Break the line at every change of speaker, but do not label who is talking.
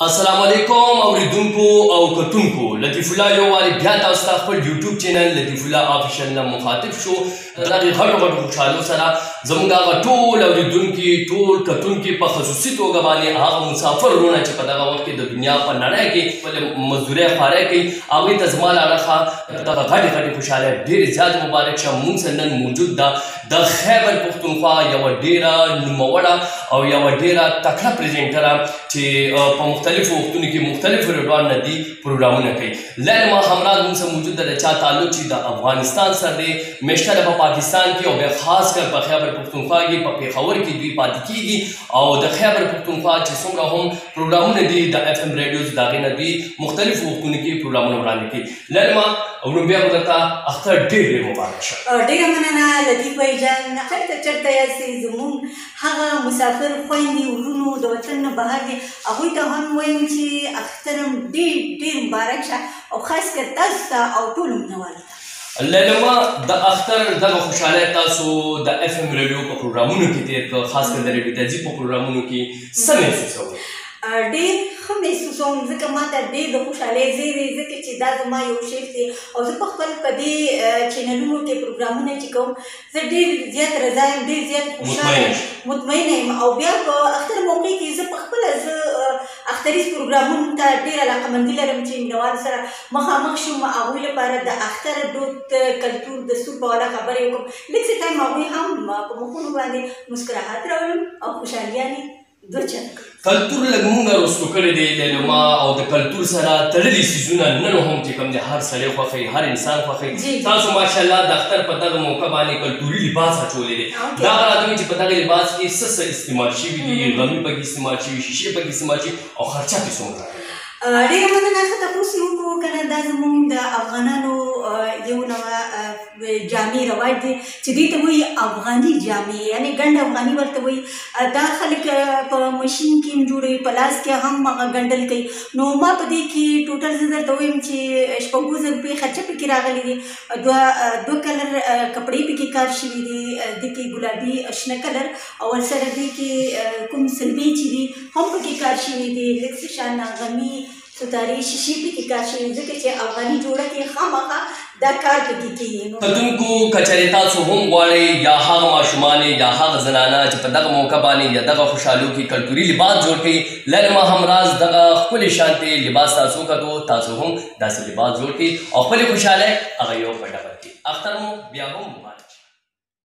السلام علیکم اوریدونکو او کتونکو لطیف الله یو واري بیا تاسو ته خپل یوټیوب چینل لطیف الله آفیشل نه مخاطب شو دغه غټو خوشحالو سره زموږ هغه ټول اوریدونکي ټول کتونکي په خصوصي توګه باندې هغه مسافر ورونه چې په دغه وخت کې د دنیا په نړۍ کې خپل مزدورۍ خوارۍ کوي هغوی ته زما له اړخه دغه غټې خوشحالۍ ډېرې زیات مبارک شه. موږ سره نن موجود ده د خیبر پښتونخوا یوه ډېره نوموړه او یوه ډېره تکړه پریزنټره چې په مختلفو وختونو کې مختلفو رډوان نه دي پروګرامونه کوي. لیلما همراز موږ سره موجود ده د چا تعلق چې د افغانستان سره دی میشتره په پاکستان کې او بیا خاص کر په خیبر پښتونخوا کې په پېښور کې دوی پاتې کېږي او د خیبر پښتونخوا چې څومره هم پروګرامونه دي د اف ام ریډیوز د هغې نه دوی مختلفو وختونو کې پروګرامونه وړاندې کوي. لیلما ورو بیا به درته اختر ډېر ډېر مبارک شه.
ډېره مننه لطیف بھائی جان. هلته چېرته یاستئ زموږ هغه مسافر خویندې ورونو د وطن نه بهر دي هغوی ته هم وایم چې اختر هم ډېر ډېر مبارک شه او خاص کر تاسو ته او ټولو مینوالو ته.
لیلما د اختر دغه خوشحالۍ تاسو د اف ام ریډیو په پروګرامونو کې تېر کړ خاص کر د ریډیو تهذیب په پروګرامونو کې څه محسوسوئ؟
ډېر ښه محسوسوم ځکه ما ته ډېر د خوشحالۍ ځای دی ځکه چې دا زما یو شیف دی او زه په خپل په دې چینلونو کې پروګرامونه چې کوم زه ډېر زیات رضا یم ډېر زیات خوشحاله مطمئنه یم او بیا په اختر موقع کې زه په خپله زه اختریز پروګرامونو ته ډېر علاقمندي لرم چې مینوالو سره مخامخ شم هغوی لپاره د اختر دود کلتور دستور په اړه خبرې وکړم لږ څه ټایم هغوی هم په مخونو باندې مسکراحت راولم او خوشحالیانې
کلتور لږ مونږ رسو کړی دی لیلما او د کلتور سره تړلي څیزونه نن هم چې کوم دی هر سړی خوښوي هر انسان خوښوي. تاسو ماشاءالله د اختر په دغه موقع باندې کلتوري لباس اچولی دی. دا راته چې په دغه لباس کې څه څه استعمال شوي دي غمي پکې استعمال شوي شیشې پکې استعمال شوي او خرچه پکې څومره؟
ډېره مننه ښه تپوس یې وکړو که نه دا زموږ د افغانانو یو نوع جامې رواج دی چې دوی ته وایي افغاني جامې یعنې ګنډ افغاني ورته وایي. دا خلک په مشین کې هم جوړوي په لاس کې هم هغه ګنډل کوي. نو ما په دې کې ټوټل زه درته وایم چې شپږ زره روپۍ خرچه پکې راغلي دي. دوه کلر کپړې پکې کار شوي دي دې کې ګلابي شنه کلر او ورسره دې کې کوم سلبې چې دي هم پکې کار شوي دي لږ څه شان غمي ستارې شیشې پکې کار شوي ځکه چې افغاني جوړه کې خامخا دا کار پکې کېږي.
کتونکو که چېرې تاسو هم غواړئ یا هغه ماشومانې یا هغه زنانه چې په دغه موقع باندې یا دغه خوشحالیو کې کلتوري لباس جوړ کړي لیلما همراز دغه ښکلې شانتې لباس تاسو کتو تاسو هم داسې لباس جوړ کړي او خپلې خوشحالۍ هغه یو په ډبه کړي. اختر مو بیا هم